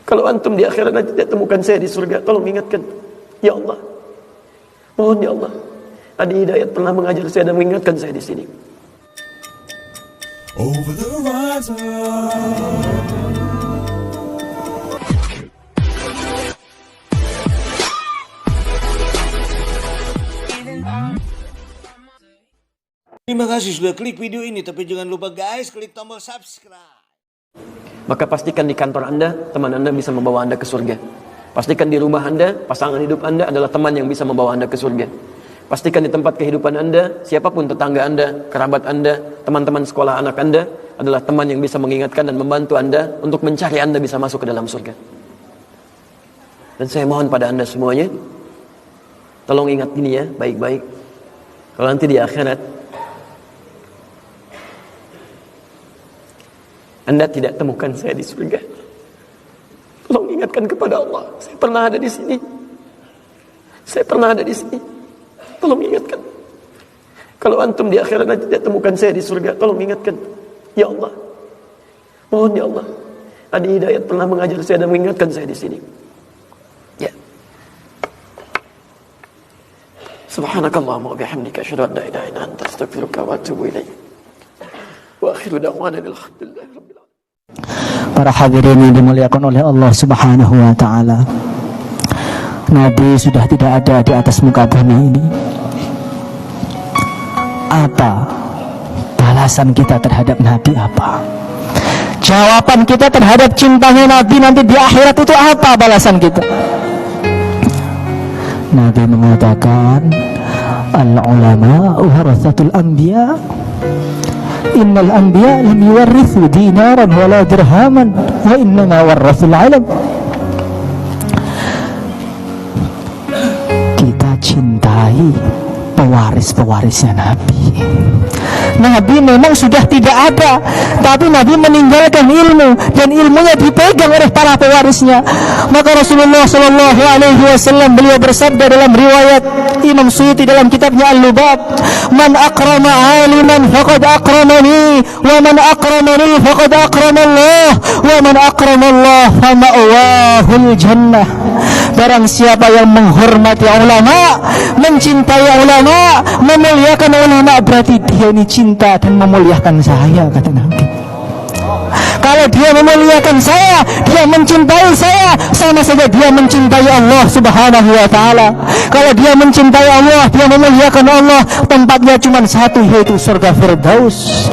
Kalau antum di akhirat nanti tidak temukan saya di surga, tolong ingatkan. Ya Allah, mohon ya Allah, Adi Hidayat pernah mengajar saya dan mengingatkan saya di sini. Over the horizon. Terima kasih sudah klik video ini, tapi jangan lupa guys, klik tombol subscribe. Maka pastikan di kantor Anda, teman Anda bisa membawa Anda ke surga. Pastikan di rumah Anda, pasangan hidup Anda adalah teman yang bisa membawa Anda ke surga. Pastikan di tempat kehidupan Anda, siapapun tetangga Anda, kerabat Anda, teman-teman sekolah anak Anda adalah teman yang bisa mengingatkan dan membantu Anda untuk mencari Anda bisa masuk ke dalam surga. Dan saya mohon pada Anda semuanya, tolong ingat ini ya, baik-baik. Kalau nanti di akhirat Anda tidak temukan saya di surga, tolong ingatkan kepada Allah, saya pernah ada di sini. Saya pernah ada di sini. Tolong ingatkan. Kalau antum di akhirat nanti tidak temukan saya di surga, tolong ingatkan. Ya Allah, mohon ya Allah, Adi Hidayat pernah mengajar saya dan mengingatkan saya di sini. Ya. Subhanakallahumma wa bihamdika asyhadu an la ilaha illa anta astaghfiruka wa atubu ilaik. Wa akhiru da'wana alhamdulillahi rabbil alamin. Para hadirin yang dimuliakan oleh Allah Subhanahu wa ta'ala, Nabi sudah tidak ada di atas muka bumi ini. Apa balasan kita terhadap Nabi? Apa jawaban kita terhadap cintanya Nabi nanti di akhirat? Itu apa balasan kita? Nabi mengatakan, al-ulama warathatul anbiya, innal anbiya lam yuwarrithu dinaran wala dirhaman wa innama warrathul ilm. Kita cintai pewaris-pewarisnya Nabi. Nabi memang sudah tidak ada, tapi Nabi meninggalkan ilmu, dan ilmunya dipegang oleh para pewarisnya. Maka Rasulullah Shallallahu Alaihi Wasallam beliau bersabda dalam riwayat Imam Suyuti dalam kitabnya Al-Lubab, "Man akrama aliman faqad akramani, wa man akramani faqad akramallah, wa man akramallah fa ma'wahul jannah." Barang siapa yang menghormati ulama, mencintai ulama, memuliakan ulama, berarti dia ini cinta dan memuliakan saya, kata Nabi. Kalau dia memuliakan saya, dia mencintai saya, sama saja dia mencintai Allah Subhanahu wa ta'ala. Kalau dia mencintai Allah, dia memuliakan Allah, tempatnya cuma satu, yaitu surga Firdaus.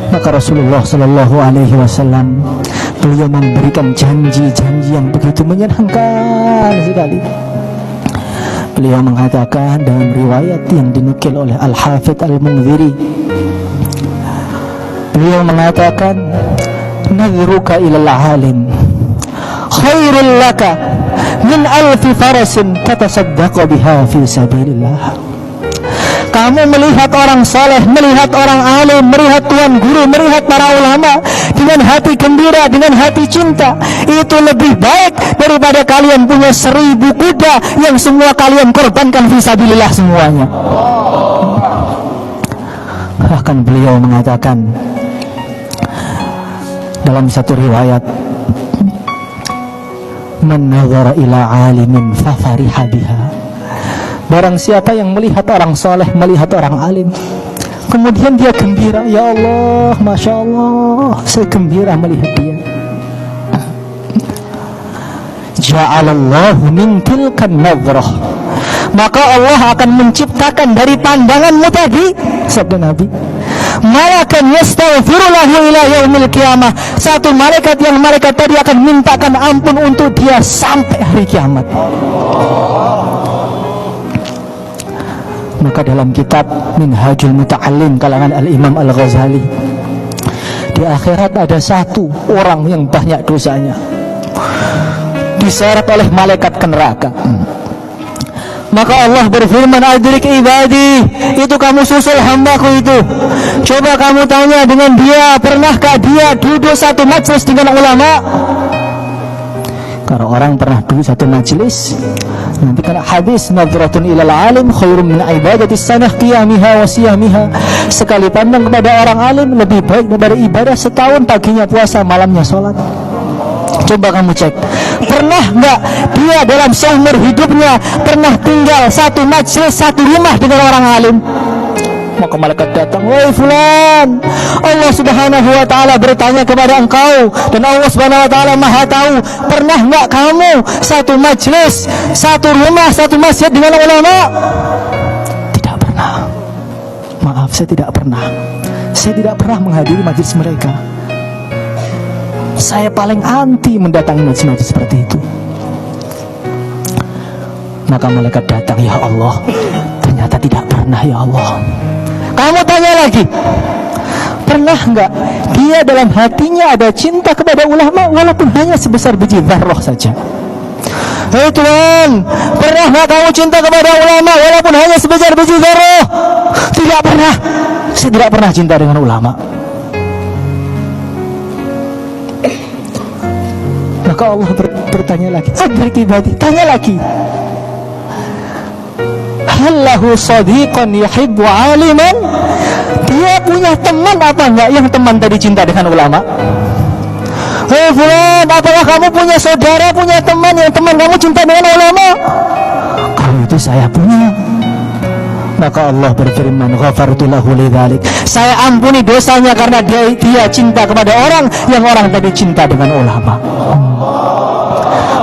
Maka Rasulullah Sallallahu Alaihi Wasallam beliau memberikan janji-janji yang begitu menyenangkan sekali. Beliau mengatakan dalam riwayat yang dinukil oleh Al-Hafidh Al-Munziri, beliau mengatakan, nadhruka ilal alim khairul laka min alfi farasin tatasaddaqu biha fi sabilillah. Kamu melihat orang saleh, melihat orang alim, melihat tuan guru, melihat para ulama dengan hati gembira, dengan hati cinta, itu lebih baik daripada kalian punya 1000 kuda yang semua kalian korbankan fisabilillah semuanya. Bahkan beliau mengatakan dalam satu riwayat, man nazara ila alimin fa fariha biha. Barang siapa yang melihat orang soleh, melihat orang alim, kemudian dia gembira, ya Allah, Masya Allah, saya gembira melihat dia. Ja'alallahu min tilkan nazrah, maka Allah akan menciptakan dari pandanganmu tadi, sabda Nabi, malakan yastaghfiru lahu ila yaumil qiyamah, satu malaikat yang malaikat tadi akan mintakan ampun untuk dia sampai hari kiamat. Maka dalam kitab Minhajul Muta'allim kalangan Al-Imam Al-Ghazali, di akhirat ada satu orang yang banyak dosanya, diseret oleh malaikat ke neraka. Maka Allah berfirman, adrik ibadi, itu kamu susul hambaku itu. Coba kamu tanya dengan dia, pernahkah dia duduk satu majelis dengan ulama? Kalau orang pernah duduk satu majelis, nanti kena hadis, nadratun ilal alim khairum min ibadatis sanah qiyamiha wa siyamiha. Sekali pandang kepada orang alim lebih baik daripada ibadah setahun, paginya puasa, malamnya sholat. Coba kamu cek, pernah nggak dia dalam seumur hidupnya pernah tinggal satu majelis, satu rumah dengan orang alim? Maka malaikat datang, wahai fulan, Allah subhanahu wa ta'ala bertanya kepada engkau, dan Allah subhanahu wa ta'ala maha tahu, pernah nggak kamu satu majelis, satu rumah, satu masjid dengan ulama? Tidak pernah. Maaf, saya tidak pernah. Saya tidak pernah menghadiri majelis mereka. Saya paling anti mendatangi majelis seperti itu. Maka malaikat datang, ya Allah, ternyata tidak pernah ya Allah. Kamu tanya lagi, pernah nggak dia dalam hatinya ada cinta kepada ulama walaupun hanya sebesar biji zarrah saja? Hei Tuhan, pernah nggak kamu cinta kepada ulama walaupun hanya sebesar biji zarrah? Tidak pernah. Saya tidak pernah cinta dengan ulama. Maka Allah bertanya lagi, adrik ibadi, tanya lagi, hallahu sadiqan yuhibbu aliman? Dia punya teman apa enggak yang teman tadi cinta dengan ulama? Hei fulan, apakah kamu punya saudara, punya teman yang teman kamu cinta dengan ulama? Kalau itu saya punya. Maka Allah berfirman, ghafartu lahu lidzalik. Saya ampuni dosanya karena dia cinta kepada orang yang orang tadi cinta dengan ulama.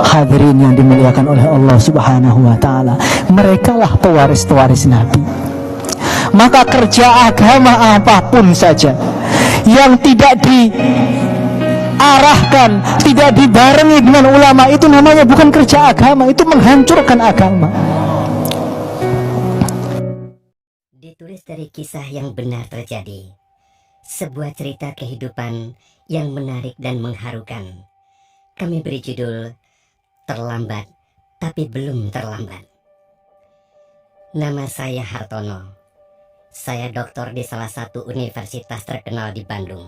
Hadirin yang dimuliakan oleh Allah subhanahu wa ta'ala, merekalah pewaris-pewaris Nabi. Maka kerja agama apapun saja yang tidak diarahkan, tidak dibarengi dengan ulama, itu namanya bukan kerja agama, itu menghancurkan agama. Ditulis dari kisah yang benar terjadi, sebuah cerita kehidupan yang menarik dan mengharukan. Kami beri judul Terlambat Tapi Belum Terlambat. Nama saya Hartono. Saya doktor di salah satu universitas terkenal di Bandung.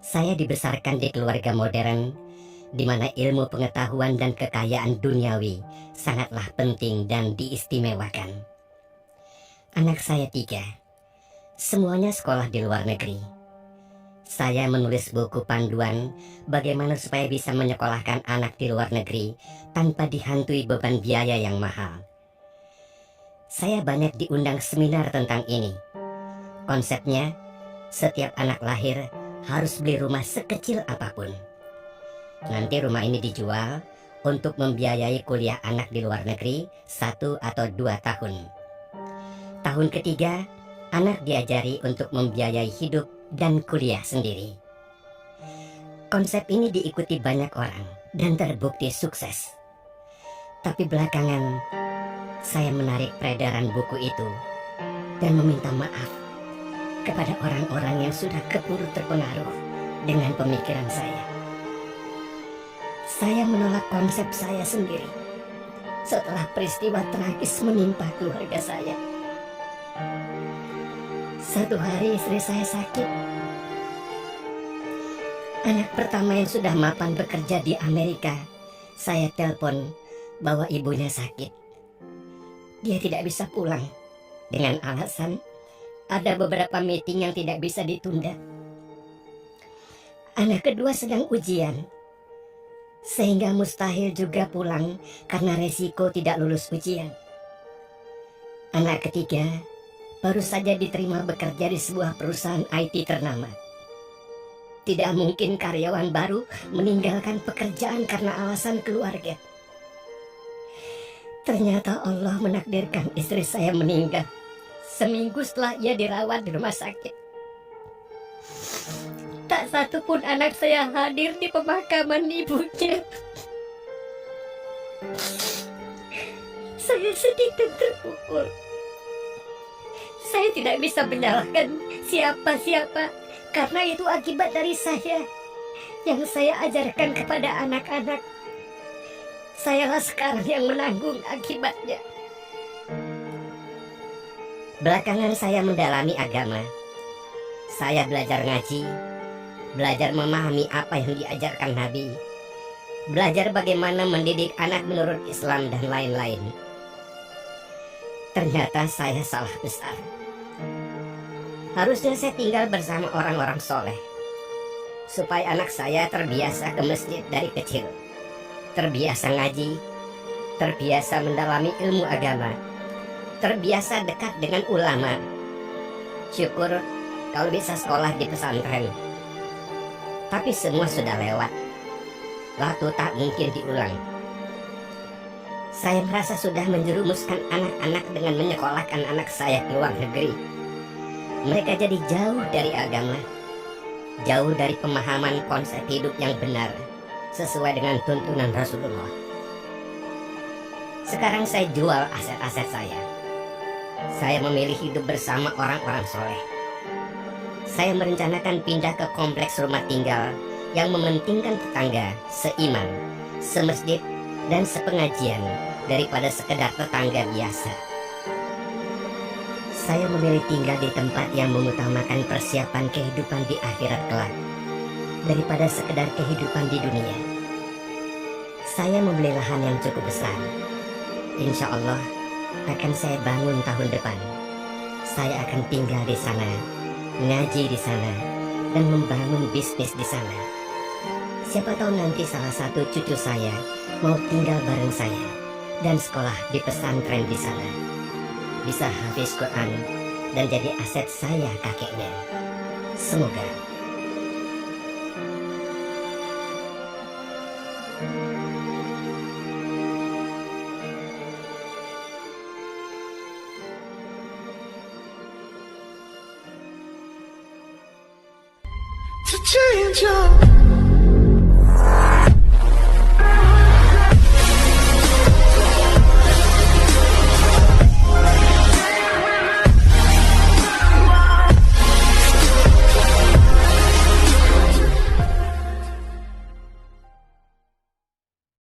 Saya dibesarkan di keluarga modern, di mana ilmu pengetahuan dan kekayaan duniawi sangatlah penting dan diistimewakan. Anak saya 3, semuanya sekolah di luar negeri. Saya menulis buku panduan bagaimana supaya bisa menyekolahkan anak di luar negeri tanpa dihantui beban biaya yang mahal. Saya banyak diundang seminar tentang ini. Konsepnya, setiap anak lahir harus beli rumah sekecil apapun. Nanti rumah ini dijual untuk membiayai kuliah anak di luar negeri 1 atau 2 tahun. Tahun ketiga, anak diajari untuk membiayai hidup dan kuliah sendiri. Konsep ini diikuti banyak orang dan terbukti sukses. Tapi belakangan, saya menarik peredaran buku itu dan meminta maaf kepada orang-orang yang sudah keburu terpengaruh dengan pemikiran saya. Saya menolak konsep saya sendiri setelah peristiwa tragis menimpa keluarga saya. Satu hari istri saya sakit. Anak pertama yang sudah mapan bekerja di Amerika, saya telepon bahwa ibunya sakit. Dia tidak bisa pulang dengan alasan ada beberapa meeting yang tidak bisa ditunda. Anak kedua sedang ujian, sehingga mustahil juga pulang karena resiko tidak lulus ujian. Anak ketiga baru saja diterima bekerja di sebuah perusahaan IT ternama. Tidak mungkin karyawan baru meninggalkan pekerjaan karena alasan keluarga. Ternyata Allah menakdirkan istri saya meninggal seminggu setelah ia dirawat di rumah sakit. Tak satu pun anak saya hadir di pemakaman ibunya. Saya sedih dan terpukul. Saya tidak bisa menyalahkan siapa-siapa karena itu akibat dari saya yang saya ajarkan kepada anak-anak. Sayalah sekarang yang menanggung akibatnya. Belakangan saya mendalami agama. Saya belajar ngaji, belajar memahami apa yang diajarkan Nabi, belajar bagaimana mendidik anak menurut Islam dan lain-lain. Ternyata saya salah besar. Harusnya saya tinggal bersama orang-orang soleh. supaya anak saya terbiasa ke masjid dari kecil, terbiasa ngaji, terbiasa mendalami ilmu agama, terbiasa dekat dengan ulama. Syukur kalau bisa sekolah di pesantren. Tapi semua sudah lewat. Waktu tak mungkin diulang. Saya merasa sudah menjerumuskan anak-anak dengan menyekolahkan anak saya ke luar negeri. Mereka jadi jauh dari agama, jauh dari pemahaman konsep hidup yang benar sesuai dengan tuntunan Rasulullah. Sekarang saya jual aset-aset saya. Saya memilih hidup bersama orang-orang soleh. Saya merencanakan pindah ke kompleks rumah tinggal yang mementingkan tetangga seiman, semasjid, dan sepengajian daripada sekedar tetangga biasa. Saya memilih tinggal di tempat yang mengutamakan persiapan kehidupan di akhirat kelak daripada sekedar kehidupan di dunia. Saya membeli lahan yang cukup besar. Insya Allah akan saya bangun tahun depan. Saya akan tinggal di sana, ngaji di sana, dan membangun bisnis di sana. Siapa tahu nanti salah satu cucu saya mau tinggal bareng saya dan sekolah di pesantren di sana. Bisa hafiz Quran dan jadi aset saya kakeknya. Semoga. To change your